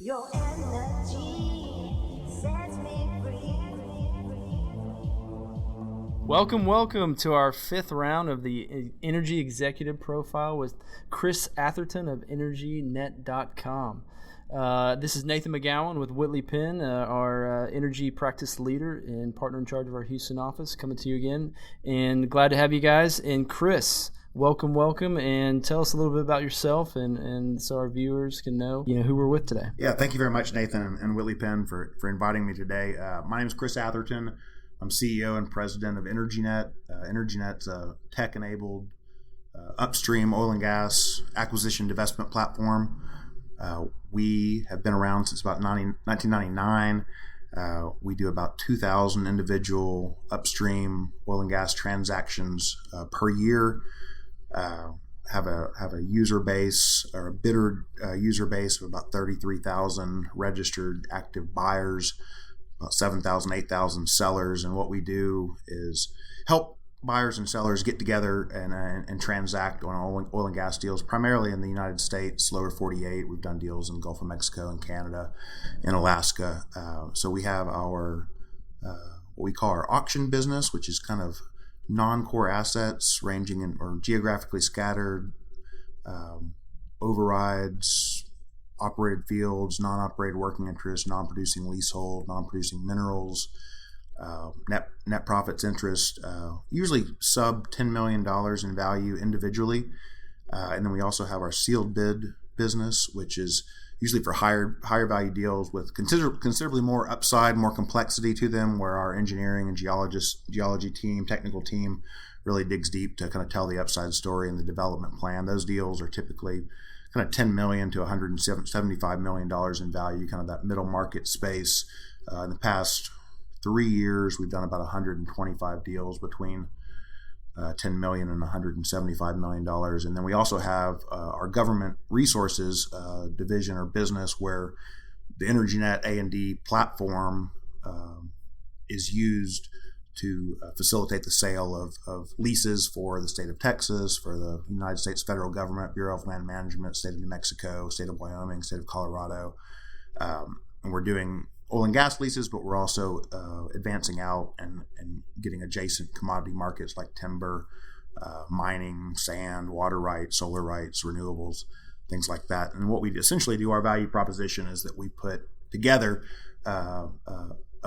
Your energy sets me free. Welcome to our fifth round of the Energy Executive Profile with Chris Atherton of EnergyNet.com. This is Nathen McEown with Whitley Penn, our energy practice leader and partner in charge of our Houston office, coming to you again. And glad to have you guys. And Chris, welcome, and tell us a little bit about yourself, and so our viewers can know who we're with today. Yeah, thank you very much, Nathen and Whitley Penn, for inviting me today. My name is Chris Atherton. I'm CEO and president of EnergyNet. EnergyNet's a tech-enabled upstream oil and gas acquisition divestment platform. We have been around since about 1999. We do about 2,000 individual upstream oil and gas transactions per year. Have a user base, or a bidder user base, of about 33,000 registered active buyers, about 7,000, 8,000 sellers. And what we do is help buyers and sellers get together and transact on oil and gas deals, primarily in the United States, lower 48. We've done deals in the Gulf of Mexico and Canada and Alaska. So we have our what we call our auction business, which is kind of non-core assets ranging in or geographically scattered, overrides, operated fields, non-operated working interest, non-producing leasehold, non-producing minerals, net profits interest, usually sub $10 million in value individually. And then we also have our sealed bid business, which is usually for higher value deals with considerably more upside, more complexity to them, where our engineering and geology team, technical team really digs deep to kind of tell the upside story and the development plan. Those deals are typically kind of $10 million to $175 million in value, kind of that middle market space. In the past 3 years, we've done about 125 deals between $10 million and $175 million. And then we also have our government resources division or business, where the EnergyNet A&D platform is used to facilitate the sale of leases for the state of Texas, for the United States federal government, Bureau of Land Management, state of New Mexico, state of Wyoming, state of Colorado. And we're doing oil and gas leases, but we're also advancing out and getting adjacent commodity markets like timber, mining, sand, water rights, solar rights, renewables, things like that. And what we essentially do, our value proposition, is that we put together a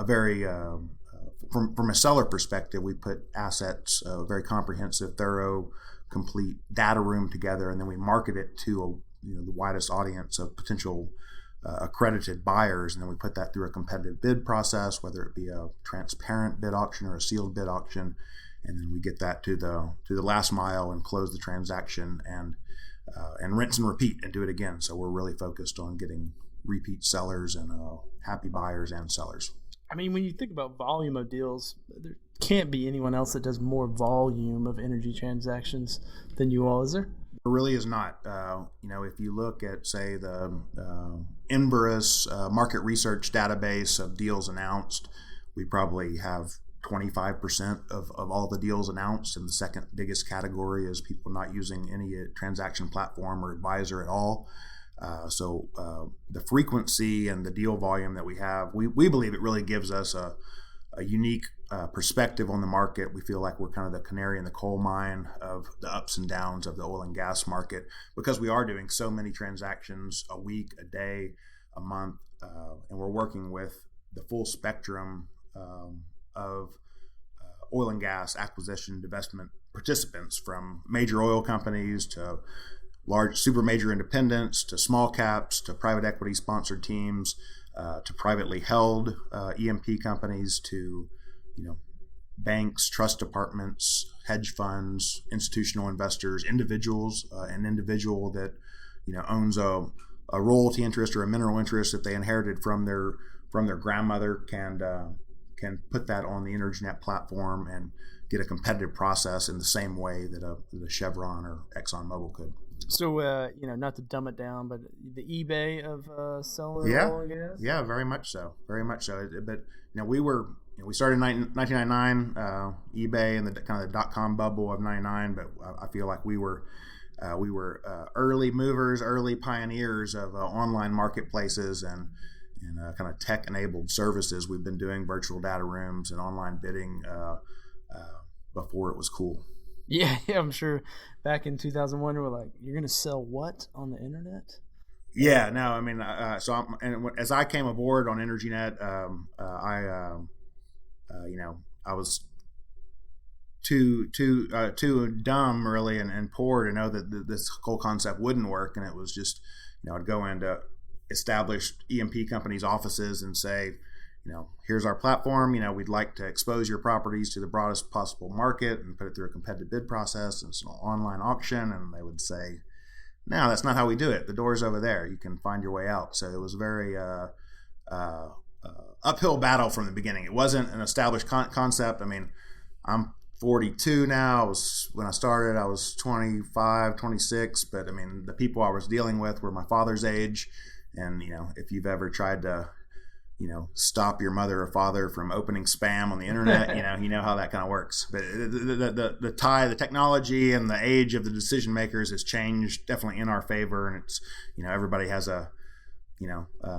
very from a seller perspective, we put assets, a very comprehensive, thorough, complete data room together, and then we market it to the widest audience of potential accredited buyers, and then we put that through a competitive bid process, whether it be a transparent bid auction or a sealed bid auction, and then we get that to the last mile and close the transaction and rinse and repeat and do it again. So we're really focused on getting repeat sellers and happy buyers and sellers. I mean, when you think about volume of deals, there can't be anyone else that does more volume of energy transactions than you all, is there? There really is not. If you look at, say, the Enverus market research database of deals announced, we probably have 25% of all the deals announced, and the second biggest category is people not using any transaction platform or advisor at all. So the frequency and the deal volume that we have, we believe it really gives us a unique perspective on the market. We feel like we're kind of the canary in the coal mine of the ups and downs of the oil and gas market, because we are doing so many transactions a week, a day, a month, and we're working with the full spectrum of oil and gas acquisition divestment participants, from major oil companies to large super major independents, to small caps, to private equity sponsored teams, to privately held E&P companies, to banks, trust departments, hedge funds, institutional investors, individuals. An individual that owns a royalty interest or a mineral interest that they inherited from their grandmother can put that on the EnergyNet platform and get a competitive process in the same way that a Chevron or ExxonMobil could. So, not to dumb it down, but the eBay of selling oil and gas? Yeah, very much so. But, we started in 1999, eBay and the kind of the dot-com bubble of 99, but I feel like we were We were early movers, early pioneers of online marketplaces and kind of tech-enabled services. We've been doing virtual data rooms and online bidding before it was cool. Yeah, I'm sure back in 2001, we were like, you're going to sell what on the internet? Yeah, no, I mean, as I came aboard on EnergyNet, I was too dumb really and poor to know that this whole concept wouldn't work, and it was just, I'd go into established E&P companies' offices and say, here's our platform. We'd like to expose your properties to the broadest possible market and put it through a competitive bid process. And it's an online auction. And they would say, no, that's not how we do it. The door's over there. You can find your way out. So it was a very uphill battle from the beginning. It wasn't an established concept. I mean, I'm 42 now. When I started, I was 25, 26. But I mean, the people I was dealing with were my father's age. And, if you've ever tried to stop your mother or father from opening spam on the internet, you know how that kind of works. But the technology and the age of the decision makers has changed definitely in our favor. And it's, everybody has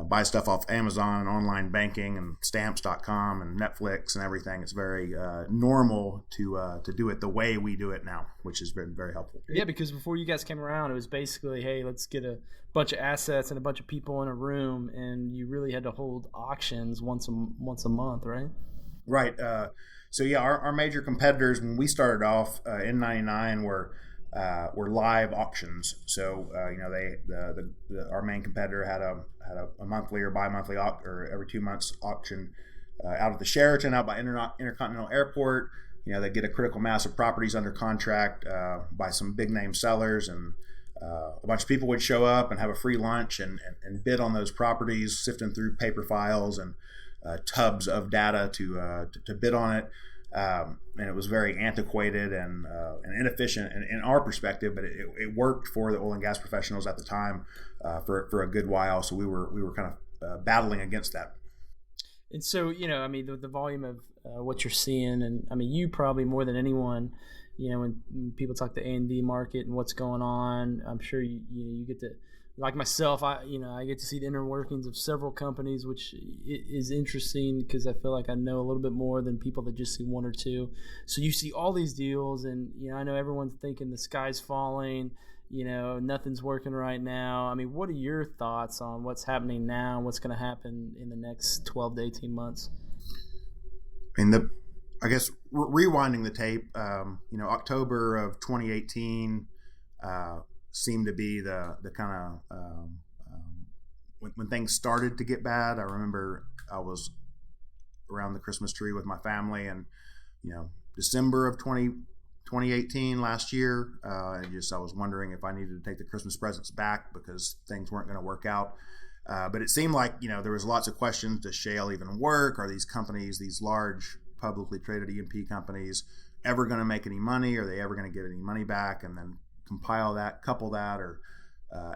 buy stuff off Amazon and online banking and stamps.com and Netflix and everything. It's very normal to do it the way we do it now, which has been very helpful. Yeah, because before you guys came around, it was basically, hey, let's get a bunch of assets and a bunch of people in a room, and you really had to hold auctions once a month, right? Right. So yeah, our major competitors when we started off in '99 were live auctions. So our main competitor had a monthly or bi-monthly or every 2 months auction out of the Sheraton out by Intercontinental Airport. They get a critical mass of properties under contract by some big name sellers, and a bunch of people would show up and have a free lunch and bid on those properties, sifting through paper files and tubs of data to bid on it. And it was very antiquated and inefficient in our perspective, but it worked for the oil and gas professionals at the time for a good while. So we were kind of battling against that. And so, I mean, the volume of what you're seeing, and I mean, you probably more than anyone, when people talk the A&D market and what's going on, I'm sure you get to, like myself, I get to see the inner workings of several companies, which is interesting because I feel like I know a little bit more than people that just see one or two. So you see all these deals, and I know everyone's thinking the sky's falling, nothing's working right now. I mean, what are your thoughts on what's happening now and what's going to happen in the next 12 to 18 months? I mean, I guess rewinding the tape, October of 2018 seemed to be the kind of when things started to get bad. I remember I was around the Christmas tree with my family, and December of 2018 last year, I was wondering if I needed to take the Christmas presents back because things weren't going to work out. But it seemed like there was lots of questions. Does shale even work? Are these companies, these large publicly traded E&P companies, ever going to make any money? Are they ever going to get any money back? And then compile that, couple that, or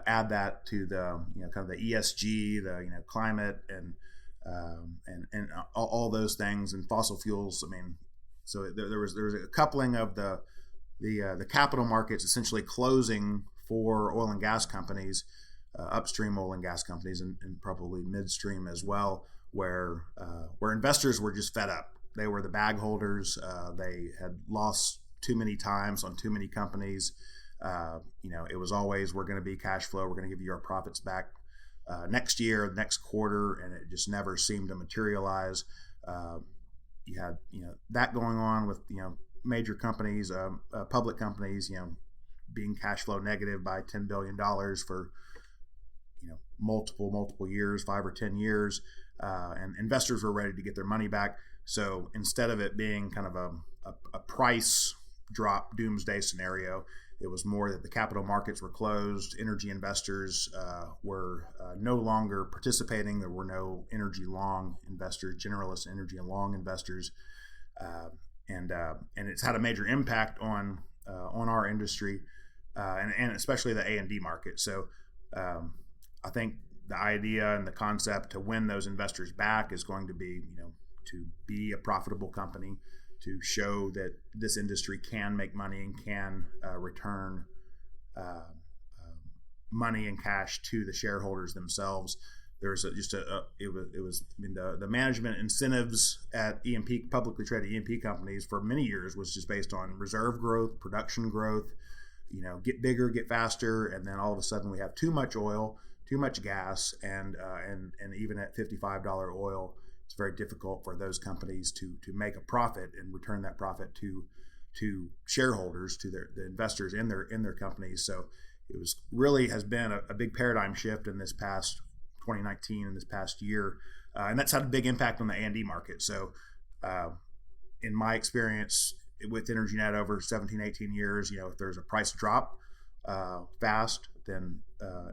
add that to the kind of the ESG, the climate and all those things, and fossil fuels. I mean, so there was a coupling of the capital markets essentially closing for oil and gas companies, upstream oil and gas companies, and probably midstream as well, where investors were just fed up. They were the bag holders. They had lost too many times on too many companies. It was always, we're going to be cash flow. We're going to give you our profits back next year, next quarter, and it just never seemed to materialize. You had that going on with major companies, public companies, being cash flow negative by $10 billion for multiple years, 5 or 10 years, and investors were ready to get their money back. So instead of it being kind of a price drop doomsday scenario, it was more that the capital markets were closed. Energy investors were no longer participating. There were no energy long investors, generalist energy and long investors, and it's had a major impact on our industry and especially the A&D market. So I think the idea and the concept to win those investors back is going to be to be a profitable company, to show that this industry can make money and can return money and cash to the shareholders themselves. There's the management incentives at E&P, publicly traded E&P companies for many years was just based on reserve growth, production growth, get bigger, get faster, and then all of a sudden we have too much oil, too much gas, and even at $55 oil, it's very difficult for those companies to make a profit and return that profit to shareholders, to the investors in their companies. So it has been a big paradigm shift in this past 2019 and this past year, and that's had a big impact on the A&D market. So in my experience with EnergyNet over 17, 18 years, if there's a price drop fast, then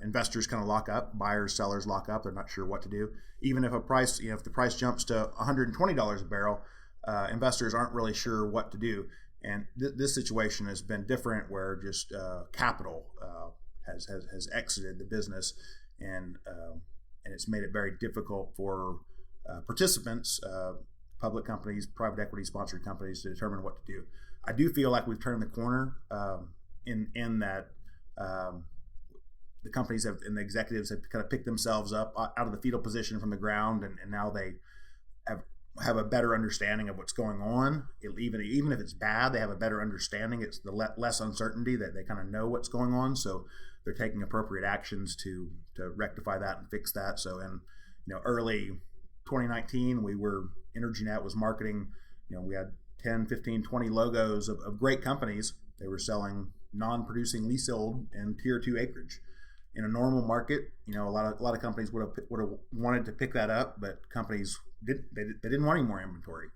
investors kind of lock up, buyers, sellers lock up. They're not sure what to do. Even if if the price jumps to $120 a barrel, investors aren't really sure what to do. And this situation has been different, where just capital has exited the business, and it's made it very difficult for participants, public companies, private equity sponsored companies, to determine what to do. I do feel like we've turned the corner in that the companies and the executives have kind of picked themselves up out of the fetal position from the ground, and now they have a better understanding of what's going on. Even if it's bad, they have a better understanding. It's the less uncertainty, that they kind of know what's going on, so they're taking appropriate actions to rectify that and fix that. So in early 2019, EnergyNet was marketing, we had 10, 15, 20 logos of great companies. They were selling non-producing leasehold and tier 2 acreage. In a normal market, a lot of companies would have wanted to pick that up, but companies didn't want any more inventory.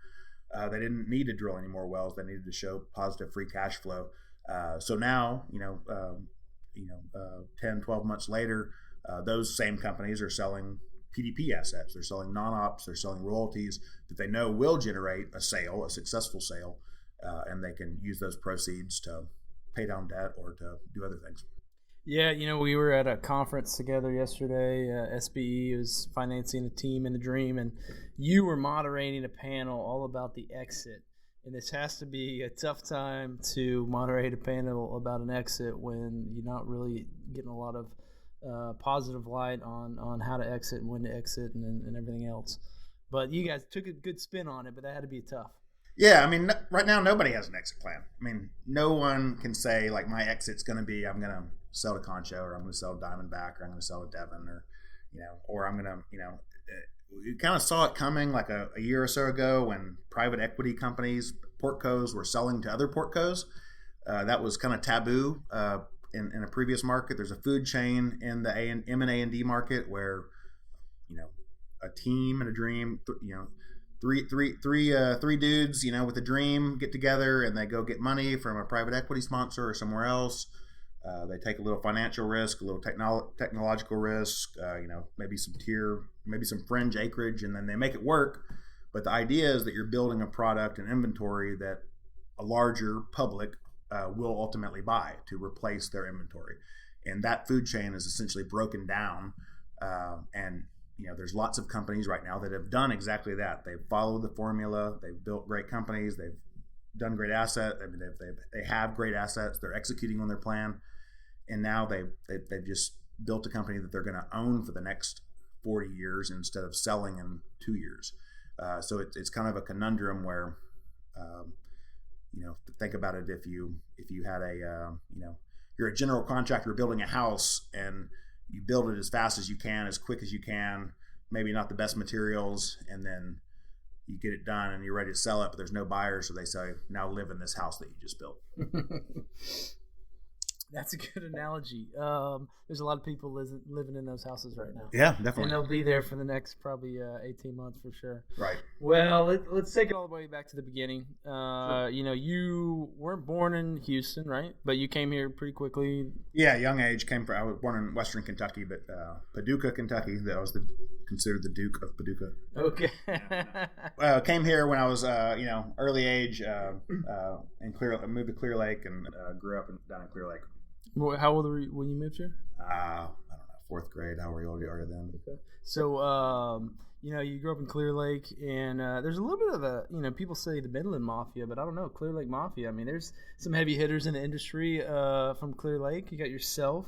They didn't need to drill any more wells. They needed to show positive free cash flow. So now, 10, 12 months later, those same companies are selling PDP assets. They're selling non-ops. They're selling royalties that they know will generate a successful sale, and they can use those proceeds to pay down debt or to do other things. Yeah, we were at a conference together yesterday. SBE was financing a team in the dream, and you were moderating a panel all about the exit. And this has to be a tough time to moderate a panel about an exit when you're not really getting a lot of positive light on how to exit and when to exit and everything else. But you guys took a good spin on it, but that had to be tough. Yeah, I mean, right now nobody has an exit plan. I mean, no one can say, like, my exit's going to be I'm going to sell to Concho, or I'm going to sell to Diamondback, or I'm going to sell to Devon, or I'm going to, you kind of saw it coming like a year or so ago when private equity companies, portcos, were selling to other portcos. That was kind of taboo in a previous market. There's a food chain in the M&A&D market where, a team and a dream, three dudes, with a dream get together and they go get money from a private equity sponsor or somewhere else. They take a little financial risk, a little technological risk, maybe some fringe acreage, and then they make it work. But the idea is that you're building a product and inventory that a larger public will ultimately buy to replace their inventory. And that food chain is essentially broken down. And there's lots of companies right now that have done exactly that. They've followed the formula. They've built great companies. They've done great assets. I mean, they have great assets. They're executing on their plan. And now they've just built a company that they're going to own for the next 40 years instead of selling in 2 years. So it's kind of a conundrum where, think about it. If you had you're a general contractor building a house and you build it as fast as you can, as quick as you can, maybe not the best materials, and then you get it done and you're ready to sell it, but there's no buyers, so they say, now live in this house that you just built. That's a good analogy. There's a lot of people living in those houses right now. Yeah, definitely. And they'll be there for the next probably 18 months for sure. Right. Well, let's take it all the way back to the beginning. Sure. You weren't born in Houston, right? But you came here pretty quickly. Yeah, young age. I was born in Western Kentucky, but Paducah, Kentucky. That was considered the Duke of Paducah. Okay. Came here when I was, early age, and moved to Clear Lake and grew up down in Clear Lake. How old were you when you moved here? I don't know, fourth grade, however old you are then. Okay. So, you grew up in Clear Lake, and there's a little bit of people say the Midland Mafia, but I don't know, Clear Lake Mafia. I mean, there's some heavy hitters in the industry from Clear Lake. You got yourself.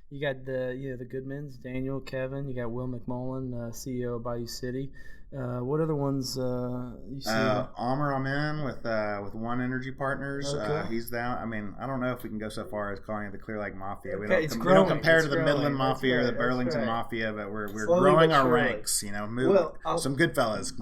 You got the Goodmans, Daniel, Kevin. You got Will McMullen, CEO of Bayou City. What other ones you see? Amr Amin with One Energy Partners. Okay. He's down. I mean, I don't know if we can go so far as calling it the Clear Lake Mafia. Okay, We it's don't growing. compare It's to the growing. Midland That's Mafia or the right. Burlington That's right. Mafia, but we're Slowly growing but our surely. ranks. Some good fellas.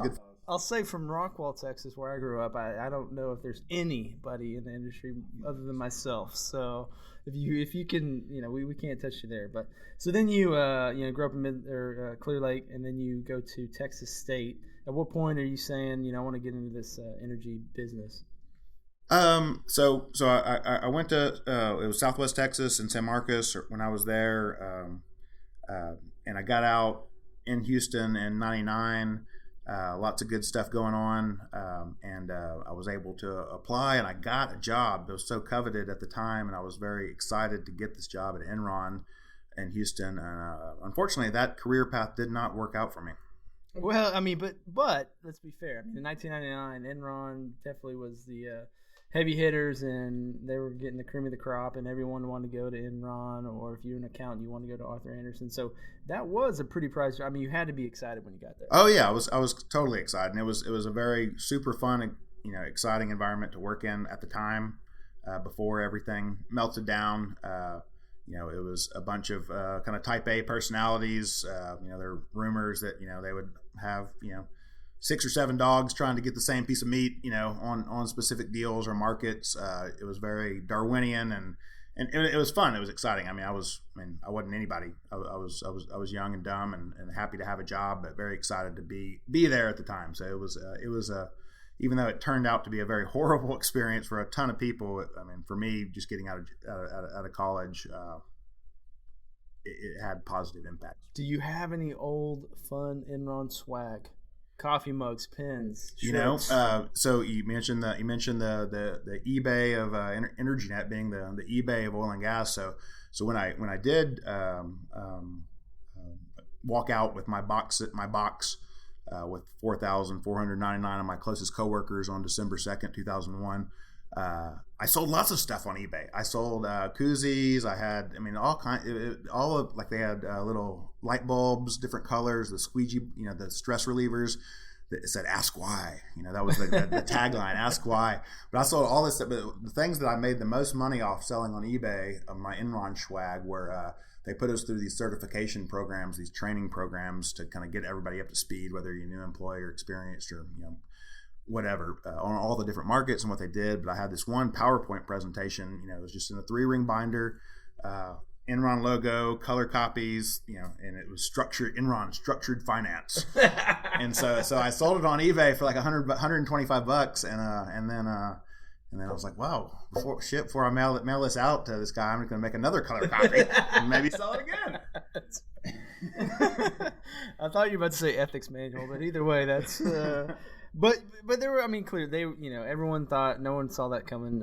I'll say from Rockwall, Texas, where I grew up, I don't know if there's anybody in the industry other than myself. So if you can, we can't touch you there. But so then you grew up in Clear Lake, and then you go to Texas State. At what point are you saying, I want to get into this energy business? So I went to it was Southwest Texas in San Marcos when I was there, and I got out in Houston in '99. Lots of good stuff going on, and I was able to apply, and I got a job that was so coveted at the time, and I was very excited to get this job at Enron in Houston. And unfortunately, that career path did not work out for me. Well, I mean, but let's be fair. I mean, in 1999, Enron definitely was the heavy hitters, and they were getting the cream of the crop, and everyone wanted to go to Enron, or if you're an accountant, you want to go to Arthur Andersen. So that was a pretty price. I mean, you had to be excited when you got there. Oh yeah, I was totally excited, and it was a very super fun, exciting environment to work in at the time, before everything melted down. It was a bunch of kind of type A personalities. There were rumors that they would have 6 or 7 dogs trying to get the same piece of meat, on specific deals or markets. It was very Darwinian, and it was fun. It was exciting. I wasn't anybody. I was young and dumb and happy to have a job, but very excited to be there at the time. So it was even though it turned out to be a very horrible experience for a ton of people. For me, just getting out of college, it had positive impact. Do you have any old fun Enron swag? Coffee mugs, pens, shirts. So you mentioned the eBay of EnergyNet being the eBay of oil and gas. So when I did walk out with my box with 4,499 of my closest coworkers on December 2nd, 2001. I sold lots of stuff on eBay. I sold koozies. I had, all kind. They had little light bulbs, different colors, the squeegee, the stress relievers. It said "Ask Why." That was the tagline, "Ask Why." But I sold all this stuff. But the things that I made the most money off selling on eBay of my Enron swag were they put us through these certification programs, these training programs to kind of get everybody up to speed, whether you're a new employee or experienced or whatever, on all the different markets and what they did. But I had this one PowerPoint presentation, it was just in a 3-ring binder, Enron logo, color copies, and it was Enron structured finance. And so I sold it on eBay for like $125, and then I was like, wow, before I mail this out to this guy, I'm going to make another color copy and maybe sell it again. I thought you were about to say ethics manual, but either way, that's. But there were, clear. They, everyone thought, no one saw that coming,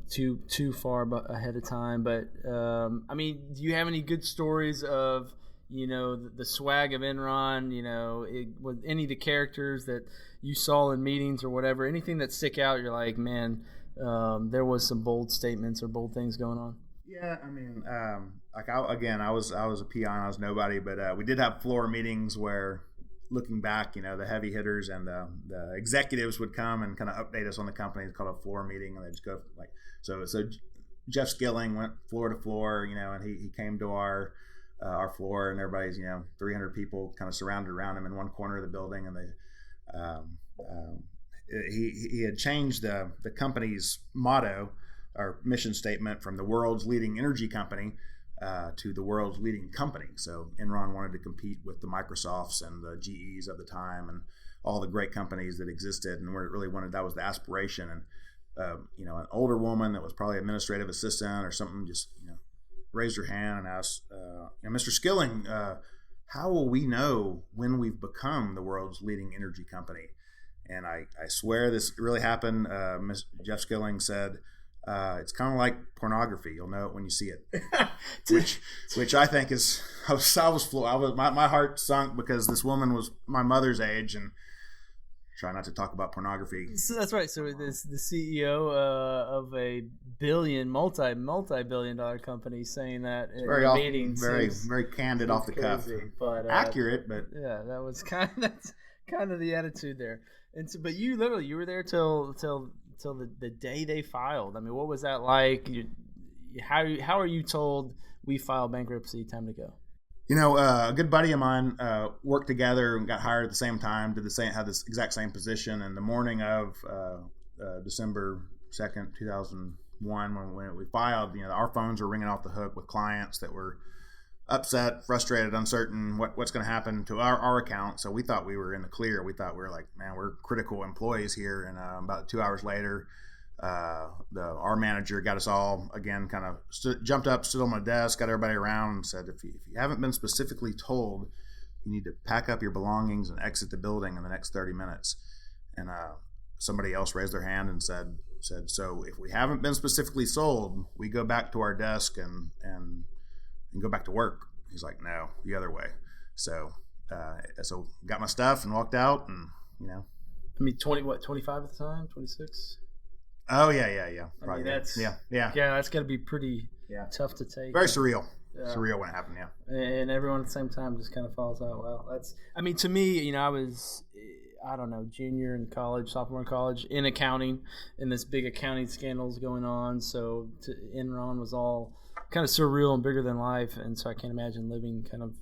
too far ahead of time. But do you have any good stories of, the swag of Enron? With any of the characters that you saw in meetings or whatever, anything that stick out? You're like, man, there was some bold statements or bold things going on. Yeah, I was a peon, I was nobody, but we did have floor meetings where, looking back, the heavy hitters and the executives would come and kind of update us on the company. It's called a floor meeting, and they just go so Jeff Skilling went floor to floor, and he came to our floor, and everybody's 300 people kind of surrounded around him in one corner of the building, and he had changed the company's motto or mission statement from the world's leading energy company to the world's leading company. So Enron wanted to compete with the Microsofts and the GEs of the time and all the great companies that existed, and where it really wanted, that was the aspiration. And an older woman that was probably administrative assistant or something just raised her hand and asked, Mr. Skilling, how will we know when we've become the world's leading energy company? And I swear this really happened. Jeff Skilling said, It's kind of like pornography. You'll know it when you see it, which I think is my heart sunk because this woman was my mother's age, and try not to talk about pornography. So that's right. So this the CEO of a multi-billion-dollar company saying that in Very a often, meeting, very candid off the cuff, but accurate, but yeah, that's kind of the attitude there. And so, but you were there till the day they filed. I mean, what was that like? How are you told we filed bankruptcy? Time to go. A good buddy of mine worked together and got hired at the same time. Had this exact same position. And the morning of December 2nd, 2001, when we filed, our phones were ringing off the hook with clients that were upset, frustrated, uncertain what's going to happen to our account. So we thought we were in the clear. We thought we were like, man, we're critical employees here. And about 2 hours later, our manager got us all again, kind of jumped up, stood on my desk, got everybody around, and said, if you haven't been specifically told, you need to pack up your belongings and exit the building in the next 30 minutes. And somebody else raised their hand and said, so if we haven't been specifically sold, we go back to our desk and go back to work. He's like, no, the other way. So got my stuff and walked out, and I mean, 25 at the time, 26. Oh yeah. I mean, that's yeah. That's got to be pretty tough to take. Very surreal. Surreal when it happened. Yeah. And everyone at the same time just kind of falls out. Well, I mean, to me, I was, I don't know, junior in college, sophomore in college, in accounting, and this big accounting scandals going on. So Enron was all kind of surreal and bigger than life, and so I can't imagine living kind of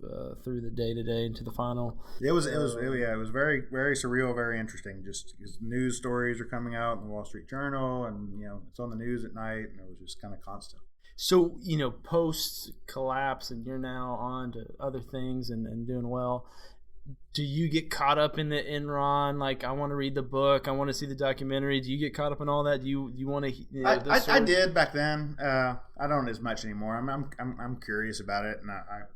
through the day to day into the final. It was very, very surreal, very interesting. Just news stories are coming out in the Wall Street Journal, and it's on the news at night, and it was just kind of constant. So post collapse, and you're now on to other things and doing well. Do you get caught up in the Enron? Like, I want to read the book, I want to see the documentary. Do you get caught up in all that? Do you want to? I did back then. I don't as much anymore. I'm curious about it, and I'm.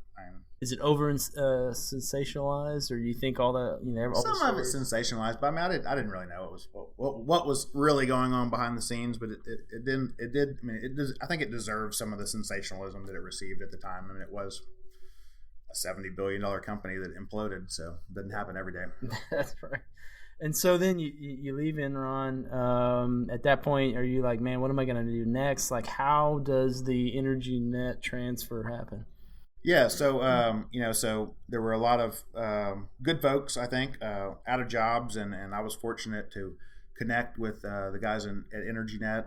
Is it over sensationalized, or do you think all that some of it's sensationalized? But I mean, I didn't really know what was really going on behind the scenes. But it didn't. It did. I mean, I think it deserved some of the sensationalism that it received at the time. I mean, it was a $70 billion company that imploded, so it doesn't happen every day. That's right. And so then you leave Enron. At that point, are you like, man, what am I going to do next? Like, how does the EnergyNet transfer happen? Yeah, so so there were a lot of good folks, I think, out of jobs, and I was fortunate to connect with the guys at EnergyNet,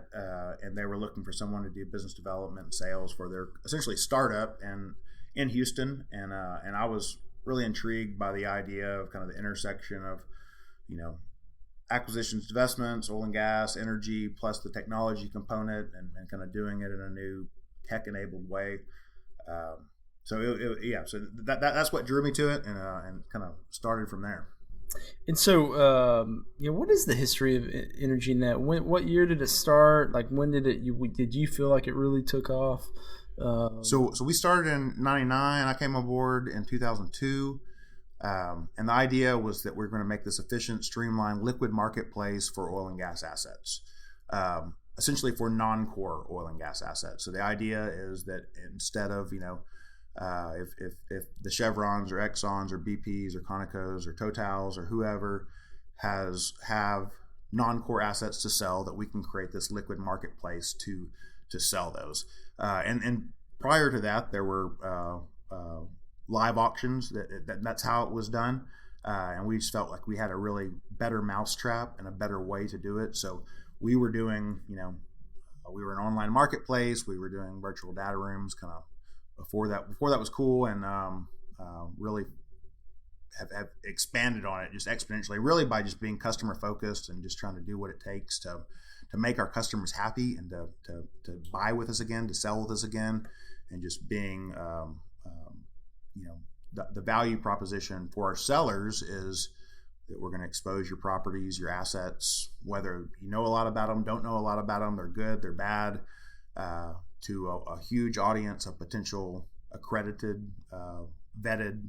and they were looking for someone to do business development and sales for their essentially startup and in Houston, and I was really intrigued by the idea of kind of the intersection of acquisitions, divestments, oil and gas, energy, plus the technology component, and kind of doing it in a new tech-enabled way. So that's what drew me to it, and kind of started from there. And so, what is the history of EnergyNet? What year did it start? Like, when did you feel like it really took off? So we started in '99. I came aboard in 2002, and the idea was that we're going to make this efficient, streamlined, liquid marketplace for oil and gas assets, essentially for non-core oil and gas assets. So the idea is that instead of if the Chevrons or Exxons or BPs or Conocos or Totals or whoever have non-core assets to sell, that we can create this liquid marketplace to sell those. And prior to that, there were live auctions. That's how it was done. And we just felt like we had a really better mousetrap and a better way to do it. So we were doing, we were an online marketplace. We were doing virtual data rooms kind of before that was cool, and really have expanded on it just exponentially, really by just being customer focused and just trying to do what it takes to make our customers happy and to buy with us again, to sell with us again, and just being the value proposition for our sellers is that we're going to expose your properties, your assets, whether you know a lot about them, don't know a lot about them, they're good, they're bad, to a huge audience of potential accredited, vetted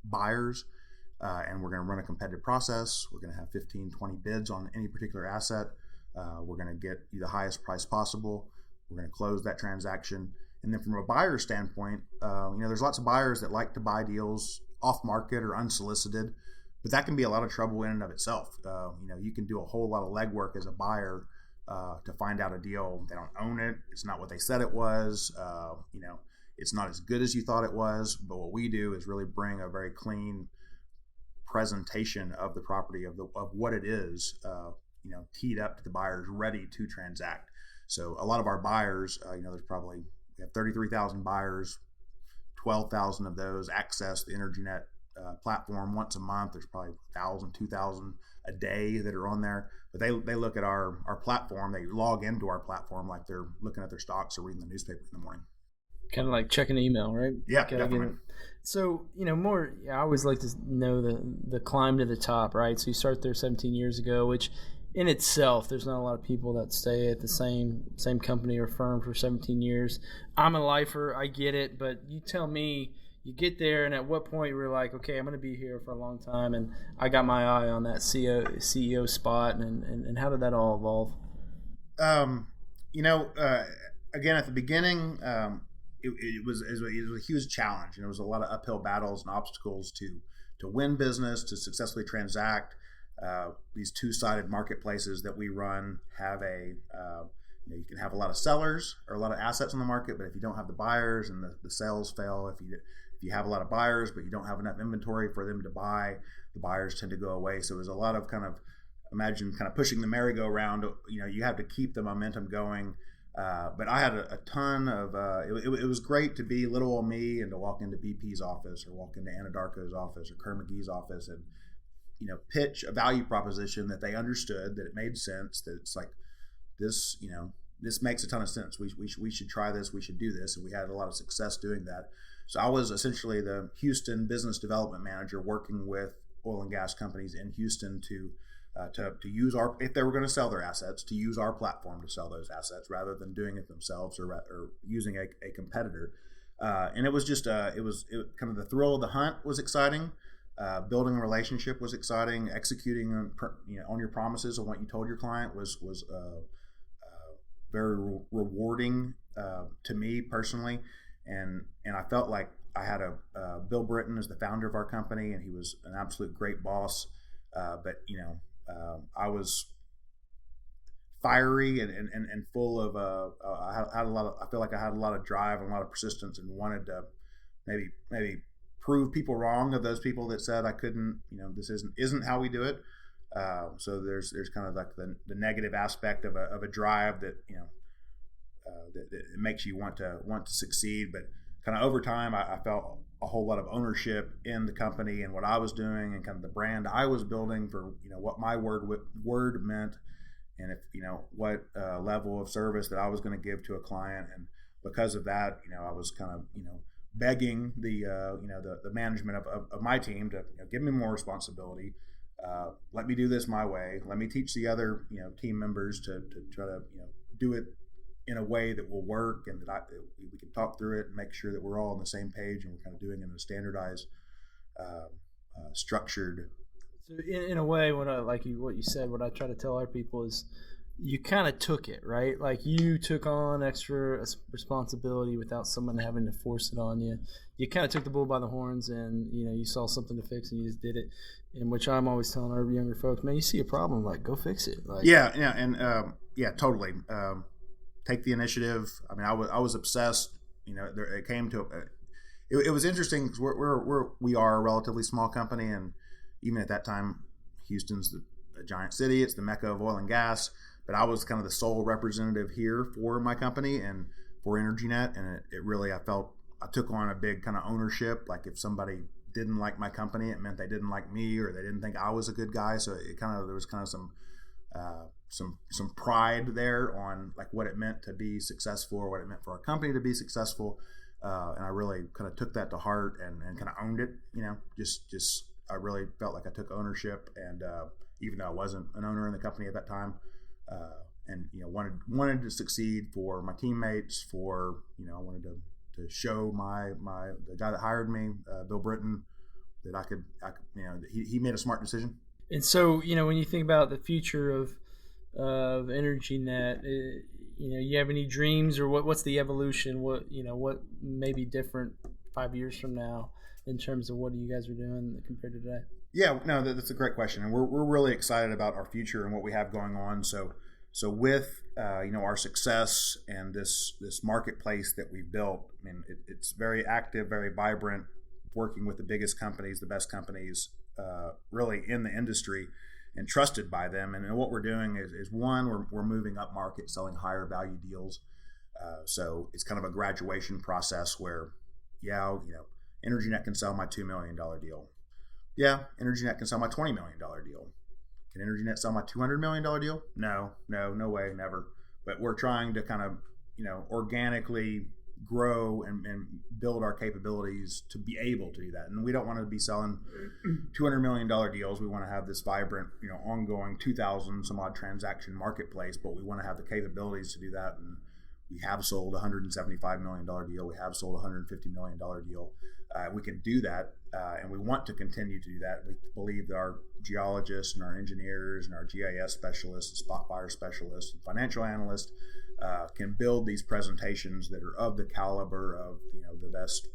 buyers. And we're going to run a competitive process. We're going to have 15, 20 bids on any particular asset. We're going to get you the highest price possible. We're going to close that transaction. And then from a buyer standpoint, there's lots of buyers that like to buy deals off market or unsolicited, but that can be a lot of trouble in and of itself. You can do a whole lot of legwork as a buyer to find out a deal. They don't own it. It's not what they said it was. It's not as good as you thought it was. But what we do is really bring a very clean presentation of the property, of what it is, teed up to the buyers, ready to transact. So a lot of our buyers, we have 33,000 buyers, 12,000 of those access the EnergyNet platform once a month. There's probably 1,000, 2,000 a day that are on there. But they look at our platform, they log into our platform like they're looking at their stocks or reading the newspaper in the morning. Kind of like checking email, right? Yeah, definitely. So, I always like to know the climb to the top, right? So you start there 17 years ago, which in itself, there's not a lot of people that stay at the same company or firm for 17 years. I'm a lifer, I get it, but you tell me, you get there, and at what point you were like, okay, I'm going to be here for a long time, and I got my eye on that CEO spot, and how did that all evolve? Again, at the beginning, it was a huge challenge, and there was a lot of uphill battles and obstacles to win business, to successfully transact. These two-sided marketplaces that we run have you can have a lot of sellers or a lot of assets on the market, but if you don't have the buyers and the sales fail, if you have a lot of buyers but you don't have enough inventory for them to buy, the buyers tend to go away. So there's a lot of kind of pushing the merry-go-round. You have to keep the momentum going. But I had a ton of it was great to be little old me and to walk into BP's office or walk into Anadarko's office or Kerr McGee's office and pitch a value proposition that they understood, that it made sense, that it's like this this makes a ton of sense. We should try this. We should do this, and we had a lot of success doing that. So I was essentially the Houston business development manager, working with oil and gas companies in Houston to use if they were going to sell their assets, to use our platform to sell those assets rather than doing it themselves or using a competitor. And it was just kind of the thrill of the hunt was exciting. Building a relationship was exciting. Executing on your promises and what you told your client was very rewarding to me personally, and I felt like I had Bill Britton as the founder of our company, and he was an absolute great boss. But I was fiery and full of I feel like I had a lot of drive and a lot of persistence, and wanted to maybe prove people wrong, of those people that said I couldn't, this isn't how we do it. So there's kind of like the negative aspect of a drive that that it makes you want to succeed. But kind of over time, I felt a whole lot of ownership in the company and what I was doing, and kind of the brand I was building for what my word meant, and if what level of service that I was going to give to a client. And because of that, I was kind of begging the management of my team to give me more responsibility. Let me do this my way. Let me teach the other team members to try to do it in a way that will work, and that we can talk through it and make sure that we're all on the same page, and we're kind of doing it in a standardized, structured. So in a way, what you said, what I try to tell other people is, you kind of took it, right? Like, you took on extra responsibility without someone having to force it on you. You kind of took the bull by the horns, and you saw something to fix, and you just did it. In which I'm always telling our younger folks, man, you see a problem, like, go fix it. Like, totally. Take the initiative. I mean, I was obsessed. It came to it was interesting because we are a relatively small company, and even at that time, Houston's a giant city. It's the mecca of oil and gas. But I was kind of the sole representative here for my company and for EnergyNet, and it really, I felt I took on a big kind of ownership. Like, if somebody didn't like my company, it meant they didn't like me, or they didn't think I was a good guy. So there was kind of some pride there on like what it meant to be successful, or what it meant for our company to be successful. And I really kind of took that to heart and kind of owned it. I really felt like I took ownership, and even though I wasn't an owner in the company at that time, and wanted to succeed for my teammates, I wanted to show the guy that hired me, Bill Britton, that I could he made a smart decision. And so, when you think about the future of of EnergyNet. You have any dreams, or what's the evolution? What may be different 5 years from now in terms of what you guys are doing compared to today? Yeah, no, that's a great question, and we're really excited about our future and what we have going on. So with our success and this marketplace that we've built, I mean, it's very active, very vibrant, working with the biggest companies, the best companies, really in the industry, and trusted by them. And what we're doing is one, we're moving up market, selling higher value deals. So it's kind of a graduation process where, EnergyNet can sell my $2 million deal. Yeah, EnergyNet can sell my $20 million deal. Can EnergyNet sell my $200 million deal? No way, never. But we're trying to kind of, organically grow and build our capabilities to be able to do that. And we don't want to be selling $200 million deals. We want to have this vibrant, ongoing 2,000 some odd transaction marketplace, but we want to have the capabilities to do that. And we have sold a $175 million deal. We have sold a $150 million deal. We can do that, and we want to continue to do that. We believe that our geologists and our engineers and our GIS specialists, and spot buyer specialists, and financial analysts can build these presentations that are of the caliber of the best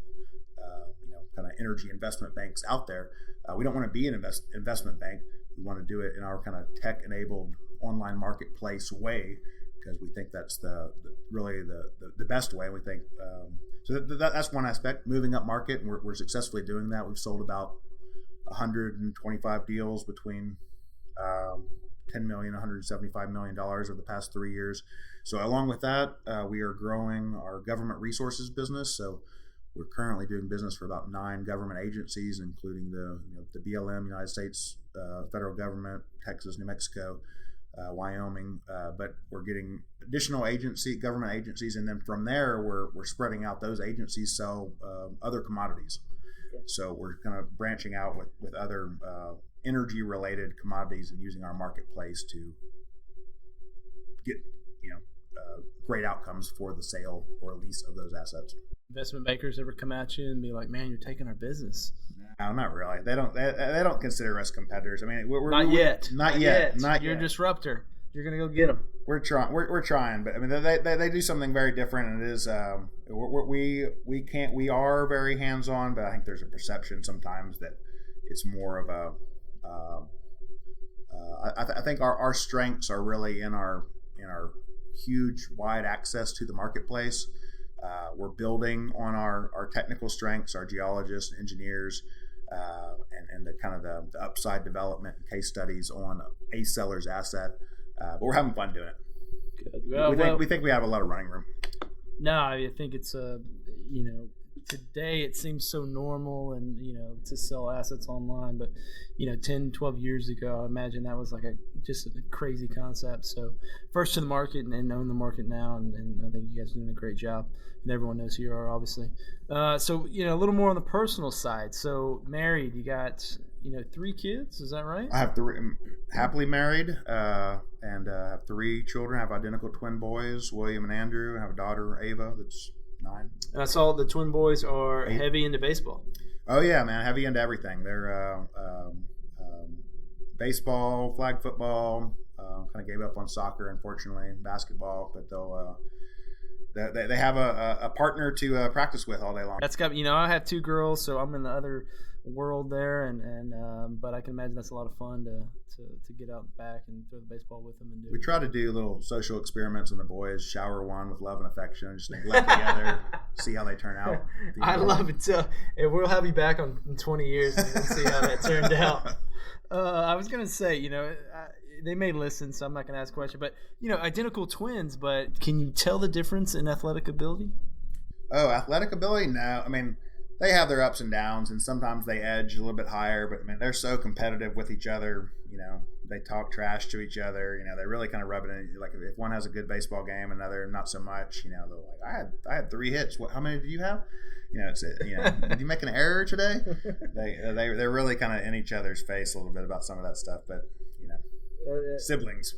kind of energy investment banks out there. We don't want to be an investment bank. We want to do it in our kind of tech-enabled online marketplace way, because we think that's really the best way. We think so that's one aspect, moving up market, and we're successfully doing that. We've sold about 125 deals between $10 million, $175 million over the past 3 years. So along with that, we are growing our government resources business. So we're currently doing business for about 9 government agencies, including the BLM, United States federal government, Texas, New Mexico, Wyoming, but we're getting additional government agencies, and then from there we're spreading out. Those agencies sell other commodities, so we're kind of branching out with other energy related commodities and using our marketplace to get great outcomes for the sale or lease of those assets. Investment bankers ever come at you and be like, "Man, you're taking our business"? No, not really. They don't consider us competitors. I mean, we're not yet. You're yet. a disruptor. You're gonna go get them. We're trying, but I mean, they do something very different, and it is we are very hands on, but I think there's a perception sometimes that it's more of a. I think our strengths are really in our huge wide access to the marketplace. We're building on our technical strengths, our geologists, engineers, and the kind of the upside development and case studies on a seller's asset. But we're having fun doing it. Good. Well, we think we have a lot of running room. No, I think it's today it seems so normal and to sell assets online, but 10, 12 years ago, I imagine that was like just a crazy concept. So first to the market and own the market now, and I think you guys are doing a great job, and everyone knows who you are, obviously. So a little more on the personal side. So married, you got 3 kids, is that right? I have 3, happily married, and have 3 children. I have identical twin boys, William and Andrew. I have a daughter, Ava, that's 9. And I saw the twin boys are heavy into baseball. Oh yeah, man, heavy into everything. They're baseball, flag football. Kind of gave up on soccer, unfortunately, basketball, but they have a partner to practice with all day long. That's got I have 2 girls, so I'm in the other world there, and but I can imagine that's a lot of fun to get out back and throw the baseball with them and do. We try to do little social experiments on the boys. Shower one with love and affection, and just live together, see how they turn out. I love it too. And we'll have you back in 20 years and see how that turned out. I was gonna say, they may listen, so I'm not gonna ask a question. But identical twins, but can you tell the difference in athletic ability? Oh, athletic ability? No, I mean, they have their ups and downs, and sometimes they edge a little bit higher. But I mean, they're so competitive with each other. They talk trash to each other. They really kind of rub it in. Like if one has a good baseball game, another not so much. They're like, I had 3 hits. How many did you have? Did you make an error today? They're really kind of in each other's face a little bit about some of that stuff. But siblings.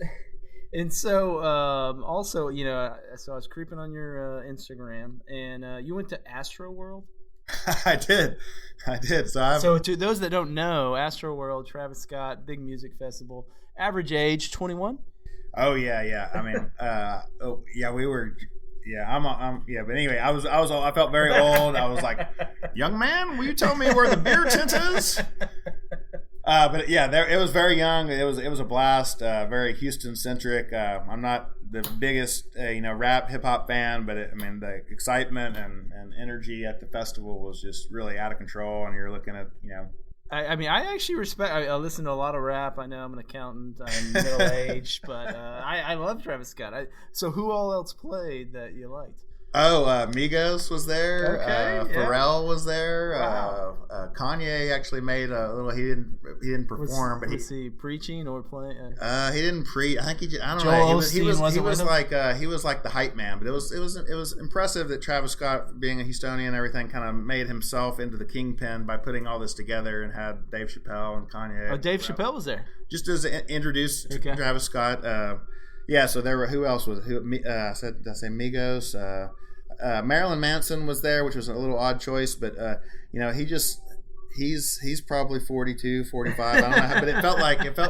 And so, also, so I was creeping on your Instagram, and you went to Astro World. I did. So to those that don't know, Astro World, Travis Scott, big music festival. Average age 21. Oh yeah. I mean, we were. Yeah, yeah. But anyway, I felt very old. I was like, young man, will you tell me where the beer tent is? But yeah, it was very young. It was a blast. Very Houston centric. I'm not the biggest rap hip hop fan, but the excitement and energy at the festival was just really out of control. And you're looking at I actually respect. I listen to a lot of rap. I know I'm an accountant. I'm middle aged, but I love Travis Scott. So who all else played that you liked? Oh, Migos was there. Okay, Pharrell was there. Wow. Kanye actually made a little. He didn't perform, but was he preaching or playing? He didn't preach. I think I don't Joel know. Osteen He was like the hype man. But it was impressive that Travis Scott, being a Houstonian and everything, kind of made himself into the kingpin by putting all this together and had Dave Chappelle and Kanye. Oh, Dave Chappelle was there. Just as introduced Travis Scott. Yeah. So there were who else was? Did I say Migos? Marilyn Manson was there, which was a little odd choice, but he's probably 42, 45. I don't know how, but it felt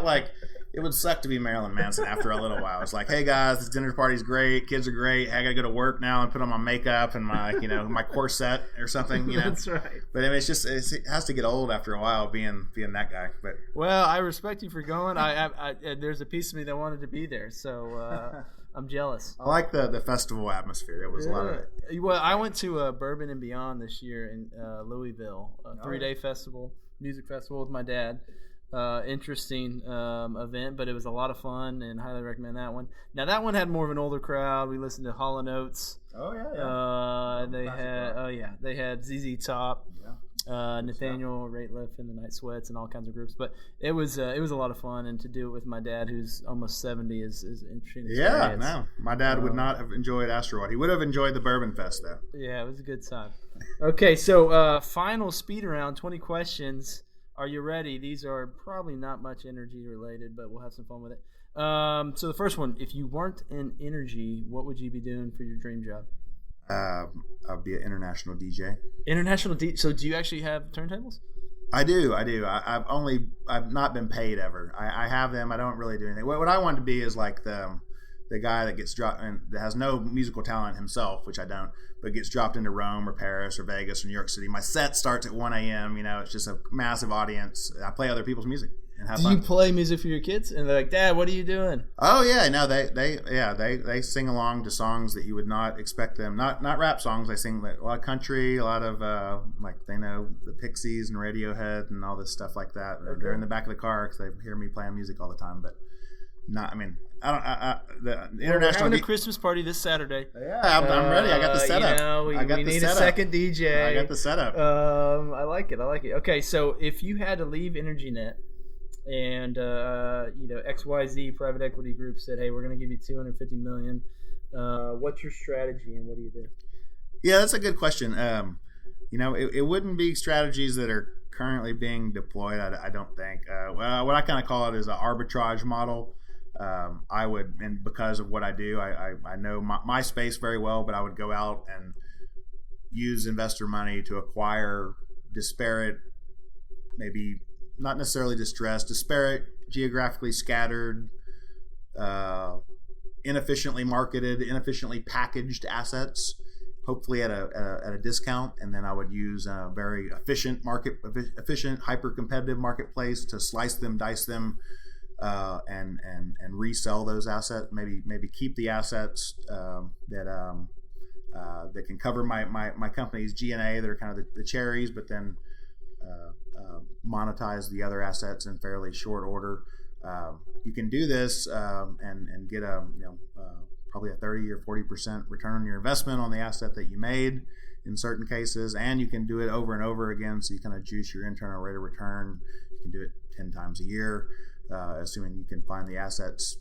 like it would suck to be Marilyn Manson after a little while. It's like, hey guys, this dinner party's great, kids are great. I gotta go to work now and put on my makeup and my my corset or something. That's right. But it has to get old after a while being that guy. But well, I respect you for going. I there's a piece of me that wanted to be there, so. I'm jealous. I like the festival atmosphere. It was a lot of it. Well, I went to Bourbon and Beyond this year in Louisville, a 3-day music festival with my dad. Interesting event, but it was a lot of fun and highly recommend that one. Now that one had more of an older crowd. We listened to Hall & Oates. Oh yeah. They had ZZ Top. Yeah. Nathaniel Rateliff and the Night Sweats and all kinds of groups, but it was a lot of fun, and to do it with my dad, who's almost 70, is interesting. Yeah, no, my dad would not have enjoyed Asteroid. He would have enjoyed the Bourbon Fest though. Yeah, it was a good time. Okay, so final speed round, 20 questions. Are you ready? These are probably not much energy related, but we'll have some fun with it. So the first one: if you weren't in energy, what would you be doing for your dream job? I'd be an international DJ. International DJ. So do you actually have turntables? I do. I've not been paid ever. I have them. I don't really do anything. What I want to be is like the guy that gets dropped and that has no musical talent himself, which I don't, but gets dropped into Rome or Paris or Vegas or New York City. My set starts at 1 a.m. It's just a massive audience. I play other people's music and have fun. Do you play music for your kids? And they're like, Dad, what are you doing? Oh yeah, no, they sing along to songs that you would not expect them. Not rap songs. They sing a lot of country, a lot of they know the Pixies and Radiohead and all this stuff like that. Okay. They're in the back of the car because they hear me playing music all the time. But not. I mean, the international. We're having a Christmas party this Saturday. Yeah, I'm ready. I got the setup. We need a second DJ. I got the setup. I like it. Okay, so if you had to leave EnergyNet, and XYZ private equity group said, hey, we're going to give you $250 million, what's your strategy and what do you do? Yeah, that's a good question. It wouldn't be strategies that are currently being deployed, I don't think. What I kind of call it is an arbitrage model. I would, and because of what I do, I know my space very well, but I would go out and use investor money to acquire disparate, maybe not necessarily distressed, disparate, geographically scattered, inefficiently marketed, inefficiently packaged assets, hopefully at a discount, and then I would use a very efficient, hyper-competitive marketplace to slice them, dice them, and resell those assets. Maybe keep the assets that can cover my company's G&A that are kind of the cherries, but then monetize the other assets in fairly short order. You can do this and get probably a 30 or 40% return on your investment on the asset that you made in certain cases, and you can do it over and over again, so you kind of juice your internal rate of return. You can do it 10 times a year, assuming you can find the assets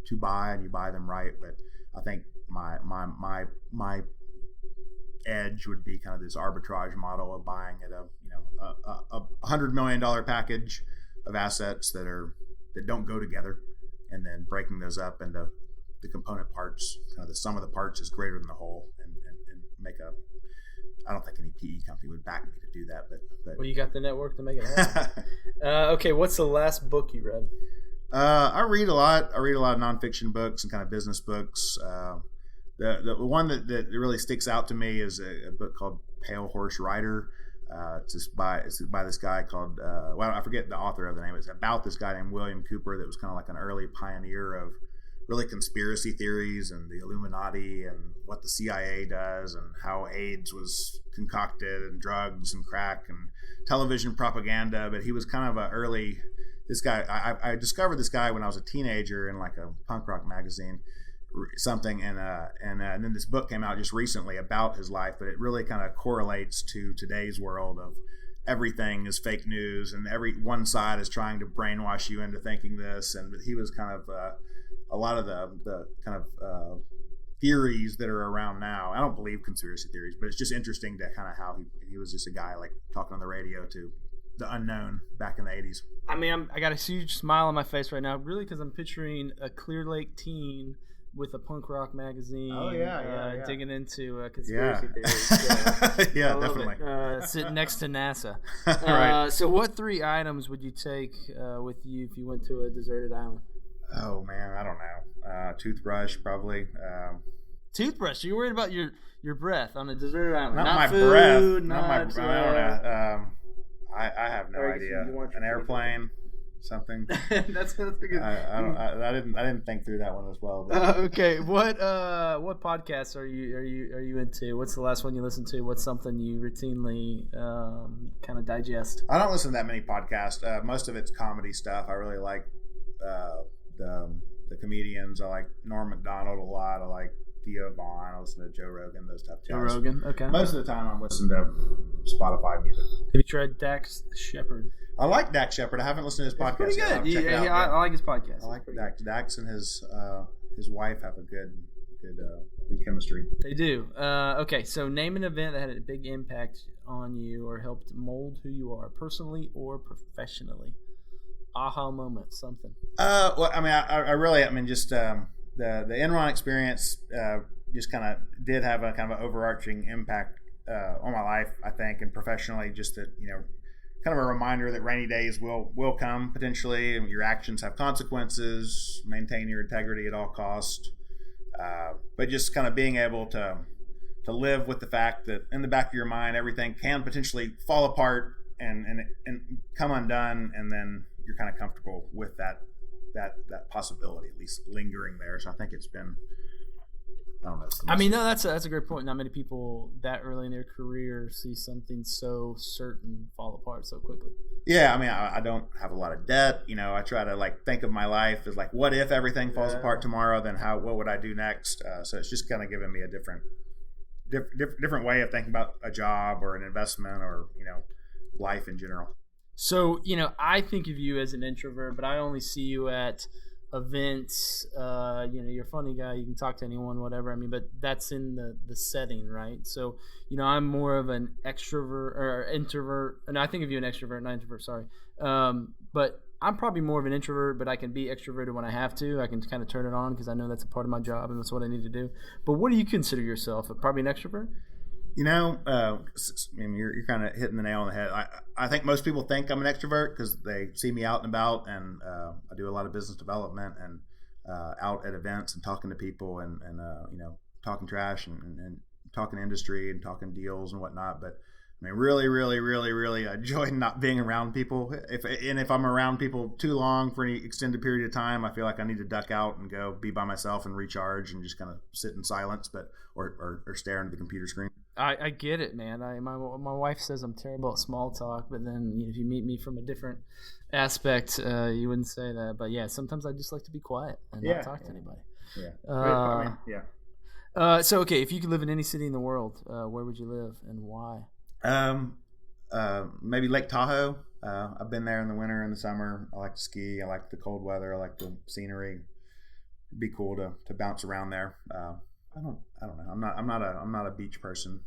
to buy and you buy them right. But I think my edge would be kind of this arbitrage model of buying at a $100 million package of assets that don't go together, and then breaking those up into the component parts. Kind of the sum of the parts is greater than the whole, and make I don't think any PE company would back me to do that, but well, you got the network to make it happen. Okay, what's the last book you read? I read a lot. I read a lot of nonfiction books and kind of business books. The one that really sticks out to me is a book called Pale Horse Rider. It's by this guy called I forget the author of the name. It's about this guy named William Cooper that was kind of like an early pioneer of really conspiracy theories and the Illuminati and what the CIA does and how AIDS was concocted and drugs and crack and television propaganda. But he was kind of this guy. I discovered this guy when I was a teenager in like a punk rock magazine, something, and then this book came out just recently about his life. But it really kind of correlates to today's world of everything is fake news and one side is trying to brainwash you into thinking this. And he was kind of a lot of the kind of theories that are around now. I don't believe conspiracy theories, but it's just interesting to kind of how he was just a guy like talking on the radio to the unknown back in the 80s. I mean, I got a huge smile on my face right now, really, because I'm picturing a Clear Lake teen with a punk rock magazine. Oh, yeah. Digging into conspiracy theories. Yeah, definitely. Sitting next to NASA. Right. So what 3 items would you take with you if you went to a deserted island? Oh, man, I don't know. Toothbrush, probably. Toothbrush? You're worried about your breath on a deserted island. Not my food, breath. Not my breath. I don't know. I have no idea. An airplane, something. that's a good. I didn't think through that one as well. Okay, what podcasts are you into? What's the last one you listened to? What's something you routinely kind of digest? I don't listen to that many podcasts. Most of it's comedy stuff. I really like the comedians. I like Norm Macdonald a lot. I like Theo Vaughn. I listen to Joe Rogan. Those type of guys. Joe Rogan. Okay. Most of the time, I'm listening to Spotify music. Have you tried Dax Shepard? I like Dax Shepard. I haven't listened to his podcast. Pretty good. Yet. Yeah, I like his podcast. I like Dax and his wife have a good chemistry. They do. Okay, so name an event that had a big impact on you or helped mold who you are, personally or professionally. Aha moment, something. Well, I mean, I really, just the Enron experience just kind of did have a kind of an overarching impact on my life, I think, and professionally. Just that, kind of a reminder that rainy days will come potentially, and your actions have consequences. Maintain your integrity at all costs, but just kind of being able to live with the fact that in the back of your mind, everything can potentially fall apart and come undone, and then you're kind of comfortable with that possibility at least lingering there. So I think it's been, I don't know. I mean, no, that's a great point. Not many people that early in their career see something so certain fall apart so quickly. Yeah, I mean, I don't have a lot of debt. I try to think of my life as what if everything falls apart tomorrow? Then what would I do next? So it's just kind of giving me a different way of thinking about a job or an investment or life in general. So, I think of you as an introvert, but I only see you at events. You're a funny guy. You can talk to anyone, whatever. I mean, but that's in the setting, right? So, I'm more of an extrovert or introvert. And I think of you an extrovert, not introvert, sorry. But I'm probably more of an introvert, but I can be extroverted when I have to. I can kind of turn it on because I know that's a part of my job and that's what I need to do. But what do you consider yourself? Probably an extrovert? You're kind of hitting the nail on the head. I think most people think I'm an extrovert because they see me out and about, and I do a lot of business development and out at events and talking to people and talking trash and talking industry and talking deals and whatnot. But I mean, really, really, really, really enjoy not being around people. If I'm around people too long for any extended period of time, I feel like I need to duck out and go be by myself and recharge and just kind of sit in silence, or stare into the computer screen. I get it, man. My wife says I'm terrible at small talk, but then if you meet me from a different aspect, you wouldn't say that. But yeah, sometimes I just like to be quiet and not talk to anybody. Yeah. So okay, if you could live in any city in the world, where would you live and why? Maybe Lake Tahoe. I've been there in the winter and the summer. I like to ski. I like the cold weather. I like the scenery. It'd be cool to bounce around there. I don't know. I'm not a beach person.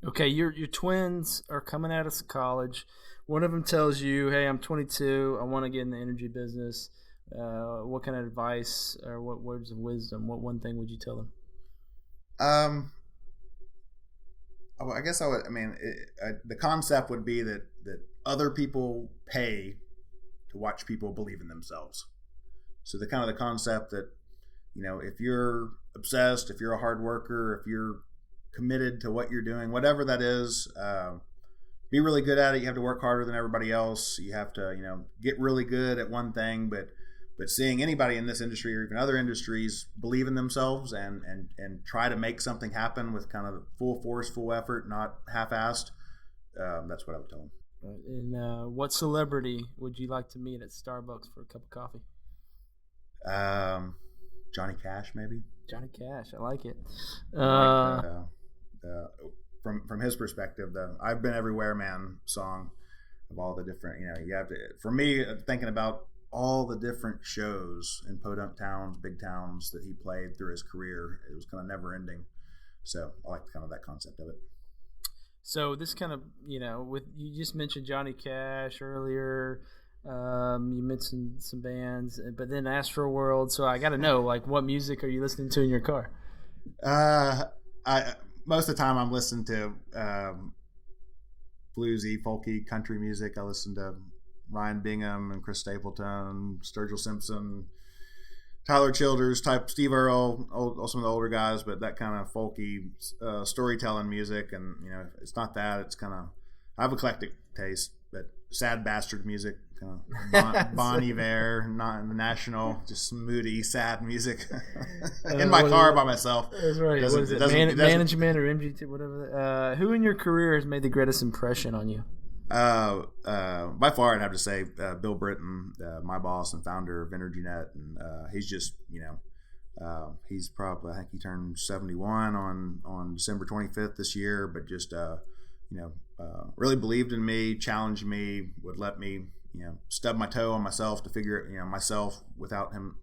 Okay, your twins are coming out of college. One of them tells you, "Hey, I'm 22. I want to get in the energy business." What kind of advice or what words of wisdom? What one thing would you tell them? I guess I would. I mean, the concept would be that other people pay watch people believe in themselves. So the kind of the concept that, if you're obsessed, if you're a hard worker, if you're committed to what you're doing, whatever that is, be really good at it. You have to work harder than everybody else. You have to, get really good at one thing, but seeing anybody in this industry or even other industries believe in themselves and try to make something happen with kind of full force, full effort, not half-assed, that's what I would tell them. And what celebrity would you like to meet at Starbucks for a cup of coffee? Johnny Cash, maybe. Johnny Cash, I like it. From his perspective, the "I've Been Everywhere Man" song, of all the different, you have to. For me, thinking about all the different shows in podunk towns, big towns that he played through his career, it was kind of never ending. So I like kind of that concept of it. So this kind of, with you just mentioned Johnny Cash earlier. You mentioned some bands, but then Astroworld. So I got to know, like, what music are you listening to in your car? Most of the time I'm listening to bluesy, folky, country music. I listen to Ryan Bingham and Chris Stapleton, Sturgill Simpson, Tyler Childers type, Steve Earle, some of the older guys, but that kind of folky storytelling music. And it's not that. It's kind of, I have eclectic taste, but sad bastard music, kind of Bon Iver, not in the National, just moody, sad music in my car by myself. That's right. What is it? Management or MGT, whatever. Who in your career has made the greatest impression on you? By far, I'd have to say Bill Britton, my boss and founder of EnergyNet, and he's just, he's probably, I think he turned 71 on December 25th this year, but just really believed in me, challenged me, would let me stub my toe on myself to figure it myself without him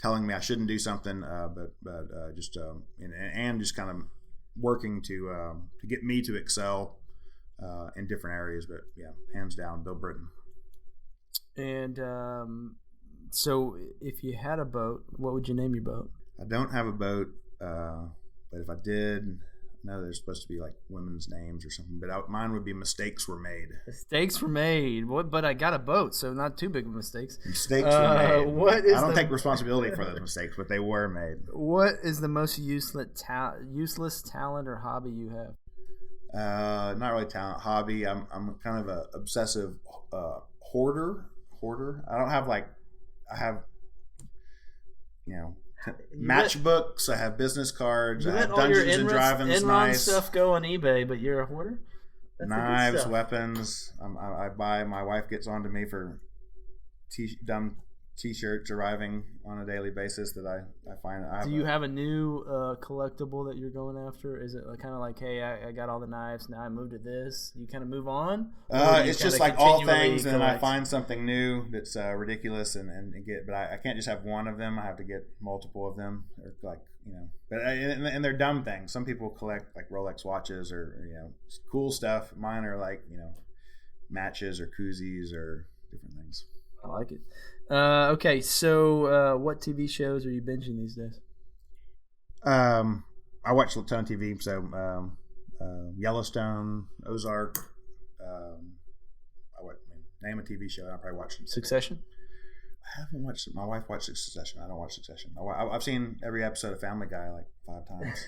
telling me I shouldn't do something, but just just kind of working to get me to excel in different areas. But yeah, hands down, Bill Britton. And so if you had a boat, what would you name your boat? I don't have a boat, but if I did, no, there's supposed to be like women's names or something, but mine would be Mistakes Were Made. Mistakes Were Made. But I got a boat, so not too big of mistakes. Mistakes were made. I don't take responsibility for those mistakes, but they were made. What is the most useless talent or hobby you have? Not really talent, hobby. I'm kind of a obsessive hoarder. I don't have I have matchbooks. I have business cards. I have Dungeons and Dragons. Enron stuff go on eBay, but you're a hoarder. That's knives, weapons. I buy. My wife gets onto me for dumb T-shirts arriving on a daily basis that I find. Do you have a new collectible that you're going after? Is it kind of like, hey, I got all the knives, now I move to this? You kind of move on? It's just like all things, and then I find something new that's ridiculous and get. But I can't just have one of them. I have to get multiple of them, or But and they're dumb things. Some people collect like Rolex watches or cool stuff. Mine are like matches or koozies or different things. I like it. Okay, so what TV shows are you binging these days? I watch a ton of TV, so Yellowstone, Ozark. Name a TV show, and I probably watch Succession. I haven't watched it. My wife watched Succession. I don't watch Succession. I've seen every episode of Family Guy like 5 times.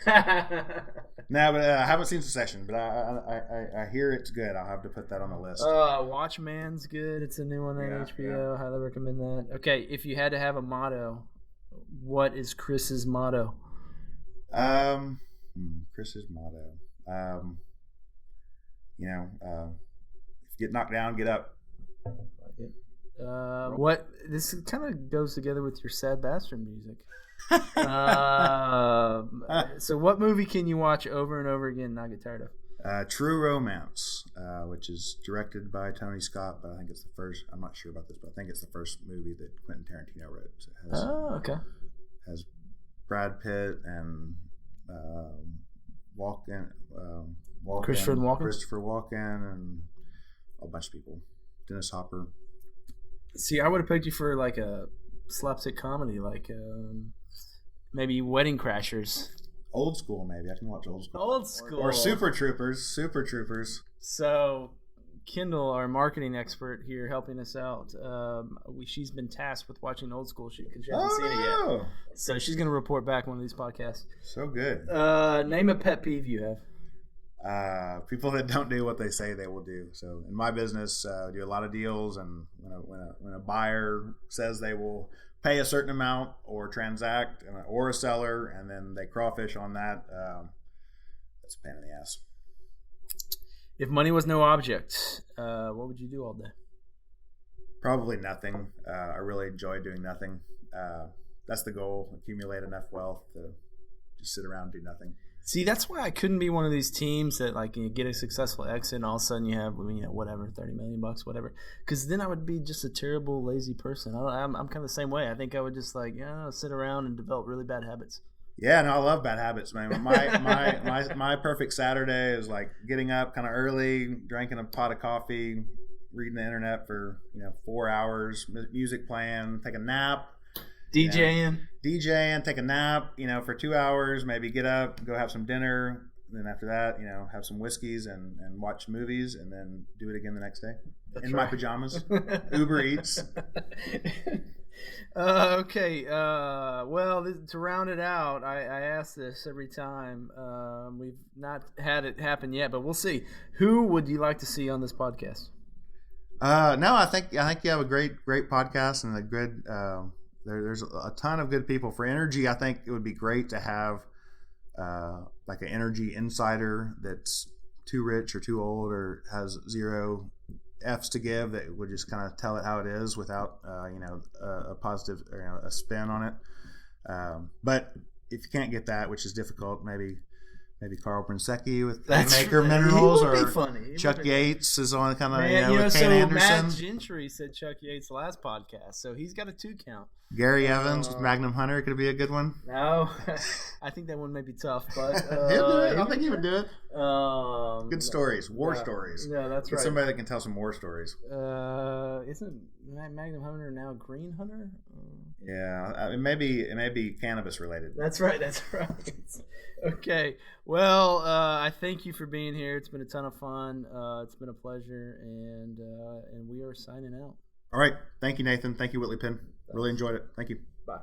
No, but I haven't seen Succession. But I hear it's good. I'll have to put that on the list. Watchman's good. It's a new one on HBO. Highly recommend that. Okay, if you had to have a motto, what is Chris's motto? Chris's motto. If you get knocked down, get up. What this kind of goes together with your sad bastard music. So what movie can you watch over and over again and not get tired of? True Romance, which is directed by Tony Scott, but I think it's the first. I'm not sure about this, but I think it's the first movie that Quentin Tarantino wrote. So it has, okay. Has Brad Pitt and Christopher Walken and a bunch of people. Dennis Hopper. See, I would have picked you for like a slapstick comedy, like maybe Wedding Crashers. Old School, maybe. I can watch Old School. Old School. Or Super Troopers. Super Troopers. So, Kendall, our marketing expert here, helping us out. She's been tasked with watching Old School because she hasn't seen it yet. So she's going to report back one of these podcasts. So good. Name a pet peeve you have. People that don't do what they say they will do. So in my business, we do a lot of deals, and when a buyer says they will pay a certain amount or transact, or a seller, and then they crawfish on that, that's a pain in the ass. If money was no object, what would you do all day? Probably nothing. I really enjoy doing nothing. That's the goal: accumulate enough wealth to just sit around and do nothing. See, that's why I couldn't be one of these teams that get a successful exit and all of a sudden you have whatever, $30 million, whatever. Because then I would be just a terrible, lazy person. I'm kind of the same way. I think I would just sit around and develop really bad habits. Yeah, no, I love bad habits, man. My perfect Saturday is like getting up kind of early, drinking a pot of coffee, reading the internet for 4 hours, music playing, take a nap. DJing, take a nap, for 2 hours, maybe get up, go have some dinner, and then after that, have some whiskeys and watch movies, and then do it again the next day. My pajamas. Uber Eats. Okay. Well, to round it out, I ask this every time. We've not had it happen yet, but we'll see. Who would you like to see on this podcast? No, I think you have a great podcast and a good. There's a ton of good people for energy. I think it would be great to have like an energy insider that's too rich or too old or has zero F's to give, that would just kind of tell it how it is without a positive or a spin on it. But if you can't get that, which is difficult, maybe Carl Brinsecki with Maker Minerals, or Chuck Yates is on kind of with Ken Anderson. Matt Gentry said Chuck Yates last podcast, so he's got a 2 count. Gary Evans with Magnum Hunter could be a good one. No, I think that one may be tough, but he'll do it. I think he would do it. Good stories, war stories. Yeah, that's right. Somebody that can tell some war stories. Isn't Magnum Hunter now Green Hunter? Yeah, it may be cannabis related. That's right. Okay. Well, I thank you for being here. It's been a ton of fun. It's been a pleasure, and we are signing out. All right. Thank you, Nathan. Thank you, Whitley Penn. Really enjoyed it. Thank you. Bye.